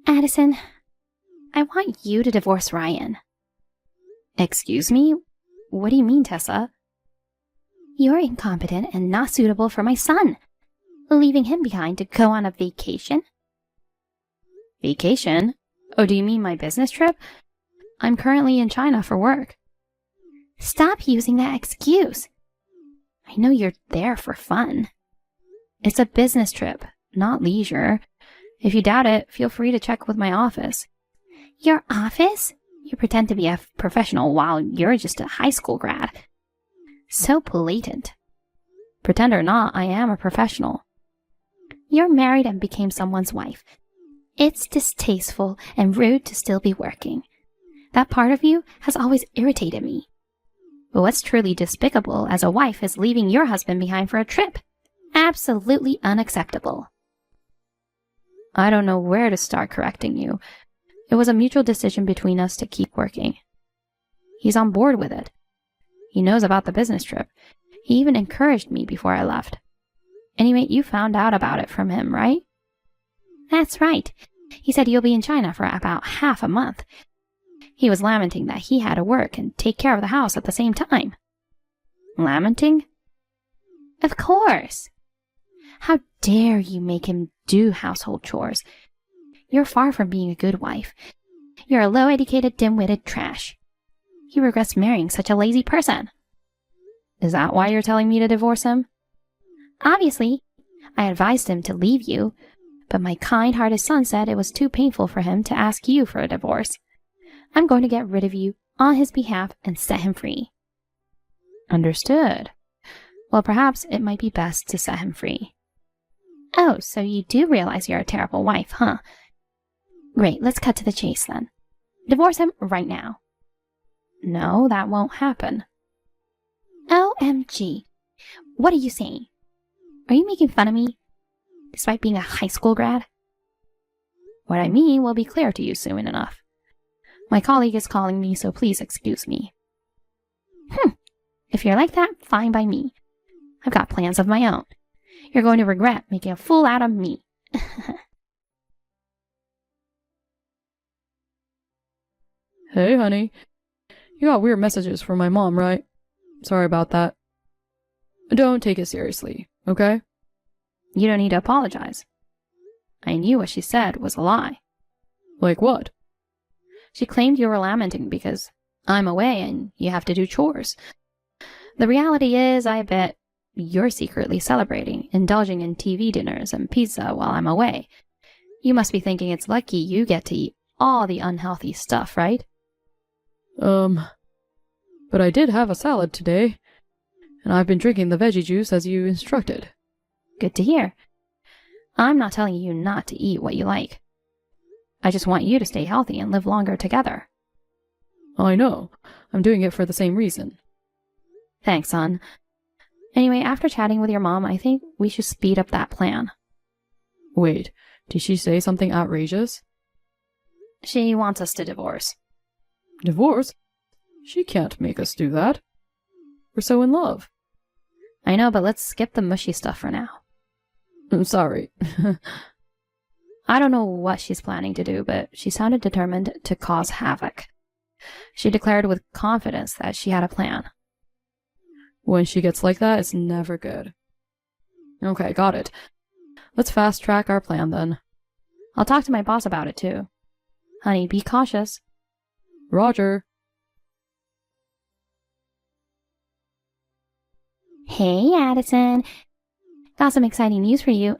Addison, I want you to divorce Ryan. Excuse me? What do you mean, Tessa? You're incompetent and not suitable for my son. Leaving him behind to go on a vacation? Vacation? Oh, do you mean my business trip? I'm currently in China for work. Stop using that excuse. I know you're there for fun. It's a business trip, not leisure. If you doubt it, feel free to check with my office. Your office? You pretend to be a professional while you're just a high school grad. So blatant. Pretend or not, I am a professional. You're married and became someone's wife. It's distasteful and rude to still be working. That part of you has always irritated me. But what's truly despicable as a wife is leaving your husband behind for a trip. Absolutely unacceptable. I don't know where to start correcting you. It was a mutual decision between us to keep working. He's on board with it. He knows about the business trip. He even encouraged me before I left. Anyway, you found out about it from him, right? That's right. He said you'll be in China for about half a month. He was lamenting that he had to work and take care of the house at the same time. Lamenting? Of course. How dare you make him do household chores? You're far from being a good wife. You're a low-educated, dim-witted trash. He regrets marrying such a lazy person. Is that why you're telling me to divorce him? Obviously. I advised him to leave you, but my kind-hearted son said it was too painful for him to ask you for a divorce. I'm going to get rid of you on his behalf and set him free. Understood. Well, perhaps it might be best to set him free. Oh, so you do realize you're a terrible wife, huh? Great, let's cut to the chase then. Divorce him right now. No, that won't happen. OMG. What are you saying? Are you making fun of me? Despite being a high school grad? What I mean will be clear to you soon enough. My colleague is calling me, so please excuse me. If you're like that, fine by me. I've got plans of my own. You're going to regret making a fool out of me. Hey, honey. You got weird messages from my mom, right? Sorry about that. Don't take it seriously, okay? You don't need to apologize. I knew what she said was a lie. Like what? She claimed you were lamenting because I'm away and you have to do chores. The reality is, I bet you're secretly celebrating, indulging in TV dinners and pizza while I'm away. You must be thinking it's lucky you get to eat all the unhealthy stuff, right? But I did have a salad today, and I've been drinking the veggie juice as you instructed. Good to hear. I'm not telling you not to eat what you like. I just want you to stay healthy and live longer together. I know. I'm doing it for the same reason. Thanks, son. Anyway, after chatting with your mom, I think we should speed up that plan. Wait, did she say something outrageous? She wants us to divorce. Divorce? She can't make us do that. We're so in love. I know, but let's skip the mushy stuff for now. I'm sorry. I don't know what she's planning to do, but she sounded determined to cause havoc. She declared with confidence that she had a plan. When she gets like that, it's never good. Okay, got it. Let's fast track our plan then. I'll talk to my boss about it too. Honey, be cautious. Roger. Hey, Addison. Got some exciting news for you.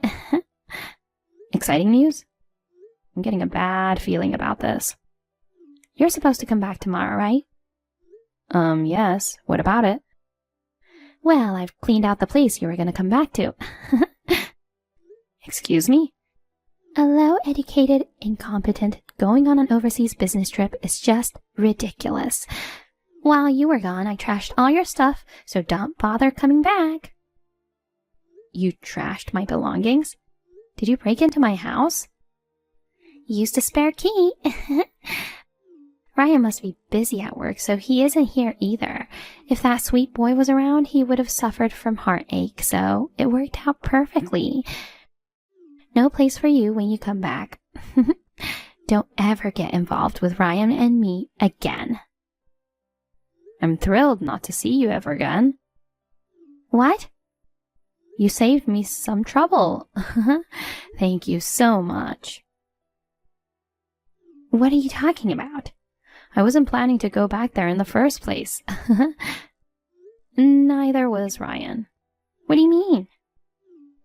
Exciting news? I'm getting a bad feeling about this. You're supposed to come back tomorrow, right? Yes. What about it? Well, I've cleaned out the place you were going to come back to. Excuse me? A low-educated, incompetent, going on an overseas business trip is just ridiculous. While you were gone, I trashed all your stuff, so don't bother coming back. You trashed my belongings? Did you break into my house? Used a spare key. Ryan must be busy at work, so he isn't here either. If that sweet boy was around, he would have suffered from heartache, so it worked out perfectly. No place for you when you come back. don't ever get involved with Ryan and me again. I'm thrilled not to see you ever again. What? You saved me some trouble. Thank you so much. What are you talking about? I wasn't planning to go back there in the first place. Neither was Ryan. What do you mean?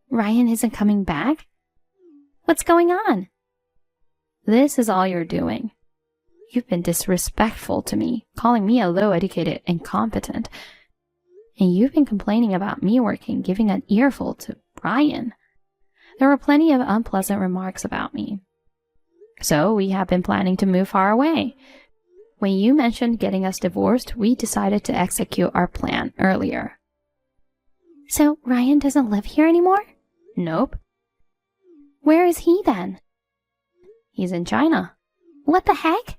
Ryan isn't coming back? What's going on? This is all you're doing. You've been disrespectful to me, calling me a low-educated incompetent. And you've been complaining about me working, giving an earful to Ryan. There were plenty of unpleasant remarks about me. So we have been planning to move far away. When you mentioned getting us divorced, we decided to execute our plan earlier. So Ryan doesn't live here anymore? Nope. Where is he then? He's in China. What the heck?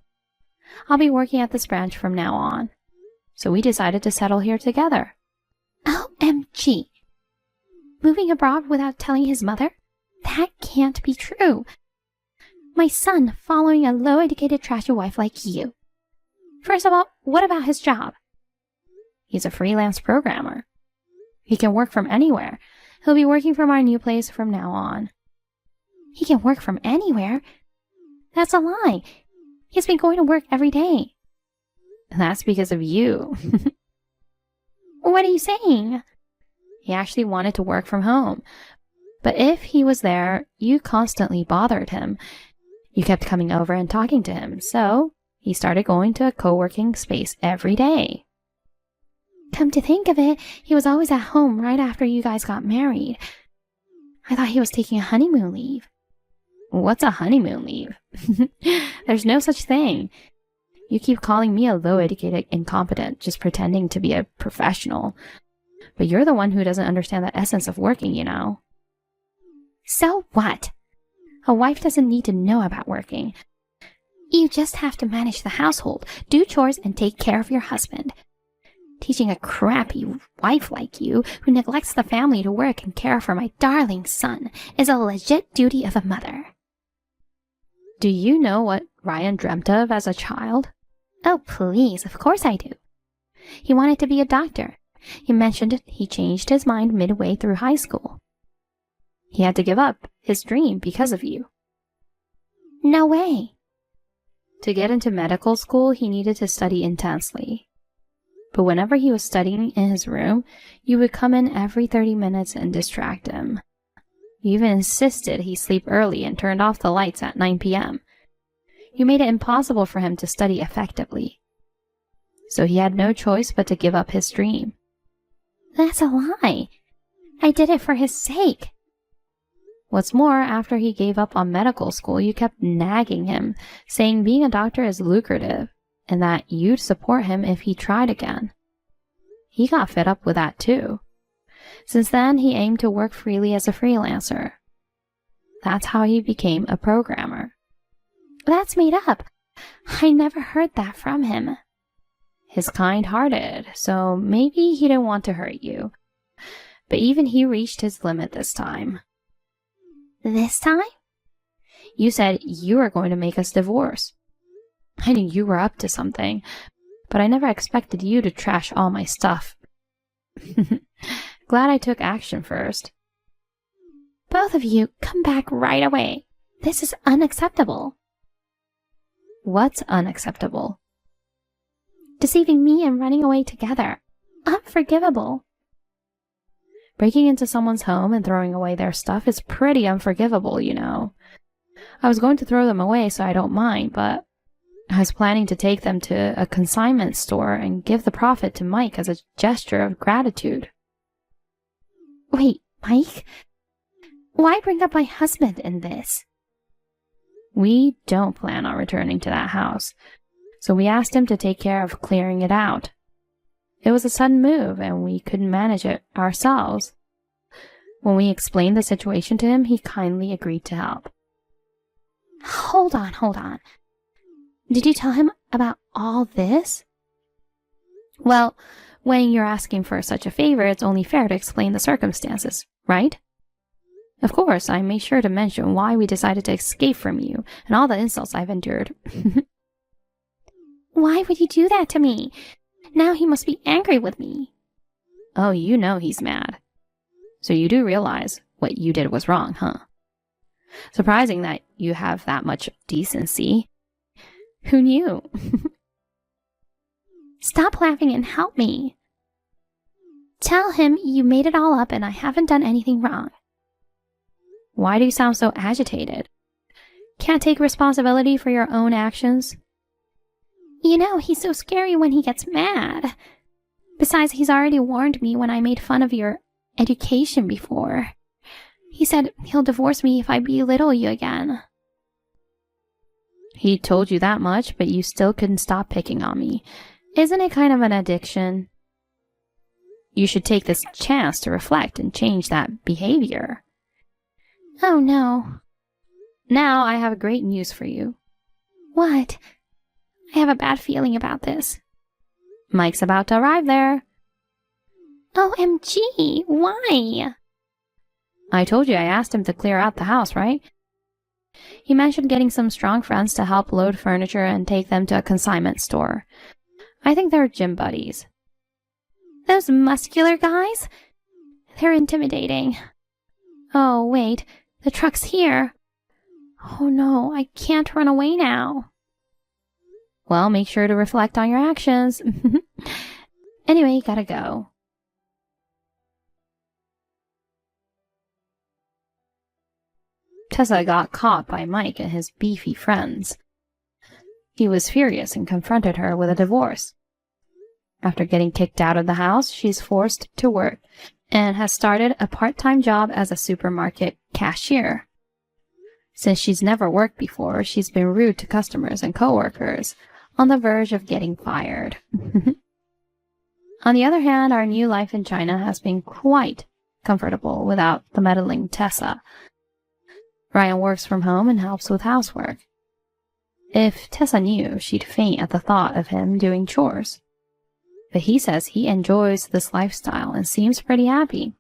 I'll be working at this branch from now on. So we decided to settle here together. OMG. Moving abroad without telling his mother? That can't be true. My son following a low-educated trashy wife like you. First of all, what about his job? He's a freelance programmer. He can work from anywhere. He'll be working from our new place from now on. He can work from anywhere? That's a lie. He's been going to work every day. That's because of you. What are you saying? He actually wanted to work from home. But if he was there, you constantly bothered him. You kept coming over and talking to him, so he started going to a co-working space every day. Come to think of it, he was always at home right after you guys got married. I thought he was taking a honeymoon leave. What's a honeymoon leave? There's no such thing. You keep calling me a low-educated incompetent, just pretending to be a professional. But you're the one who doesn't understand the essence of working, you know. So what? A wife doesn't need to know about working. You just have to manage the household, do chores, and take care of your husband. Teaching a crappy wife like you, who neglects the family to work and care for my darling son, is a legit duty of a mother. Do you know what Ryan dreamt of as a child? Oh, please, of course I do. He wanted to be a doctor. He mentioned he changed his mind midway through high school. He had to give up his dream because of you. No way. To get into medical school, he needed to study intensely. But whenever he was studying in his room, you would come in every 30 minutes and distract him. You even insisted he sleep early and turned off the lights at 9 p.m. You made it impossible for him to study effectively. So he had no choice but to give up his dream. That's a lie. I did it for his sake. What's more, after he gave up on medical school, you kept nagging him, saying being a doctor is lucrative, and that you'd support him if he tried again. He got fed up with that too. Since then, he aimed to work freely as a freelancer. That's how he became a programmer. That's made up. I never heard that from him. He's kind-hearted, so maybe he didn't want to hurt you. But even he reached his limit this time. This time? You said you were going to make us divorce. I knew you were up to something, but I never expected you to trash all my stuff. Glad I took action first. Both of you, come back right away. This is unacceptable. What's unacceptable? Deceiving me and running away together. Unforgivable. Breaking into someone's home and throwing away their stuff is pretty unforgivable, you know. I was going to throw them away so I don't mind, but I was planning to take them to a consignment store and give the profit to Mike as a gesture of gratitude. Wait, Mike? Why bring up my husband in this? We don't plan on returning to that house, so we asked him to take care of clearing it out. It was a sudden move, and we couldn't manage it ourselves. When we explained the situation to him, he kindly agreed to help. Hold on. Did you tell him about all this? Well, when you're asking for such a favor, it's only fair to explain the circumstances, right? Of course, I made sure to mention why we decided to escape from you and all the insults I've endured. Why would you do that to me? Now he must be angry with me. Oh, you know he's mad. So you do realize what you did was wrong, huh? Surprising that you have that much decency. Who knew? Stop laughing and help me. Tell him you made it all up and I haven't done anything wrong. Why do you sound so agitated? Can't take responsibility for your own actions? You know, he's so scary when he gets mad. Besides, he's already warned me when I made fun of your education before. He said he'll divorce me if I belittle you again. He told you that much, but you still couldn't stop picking on me. Isn't it kind of an addiction? You should take this chance to reflect and change that behavior. Oh, no. Now I have great news for you. What? I have a bad feeling about this. Mike's about to arrive there. OMG, why? I told you I asked him to clear out the house, right? He mentioned getting some strong friends to help load furniture and take them to a consignment store. I think they're gym buddies. Those muscular guys? They're intimidating. Oh, wait, the truck's here. Oh no, I can't run away now. Well, make sure to reflect on your actions. Anyway, gotta go. Tessa got caught by Mike and his beefy friends. He was furious and confronted her with a divorce. After getting kicked out of the house, she's forced to work and has started a part-time job as a supermarket cashier. Since she's never worked before, she's been rude to customers and coworkers, on the verge of getting fired. On the other hand, our new life in China has been quite comfortable without the meddling Tessa. Ryan works from home and helps with housework. If Tessa knew, she'd faint at the thought of him doing chores. But he says he enjoys this lifestyle and seems pretty happy.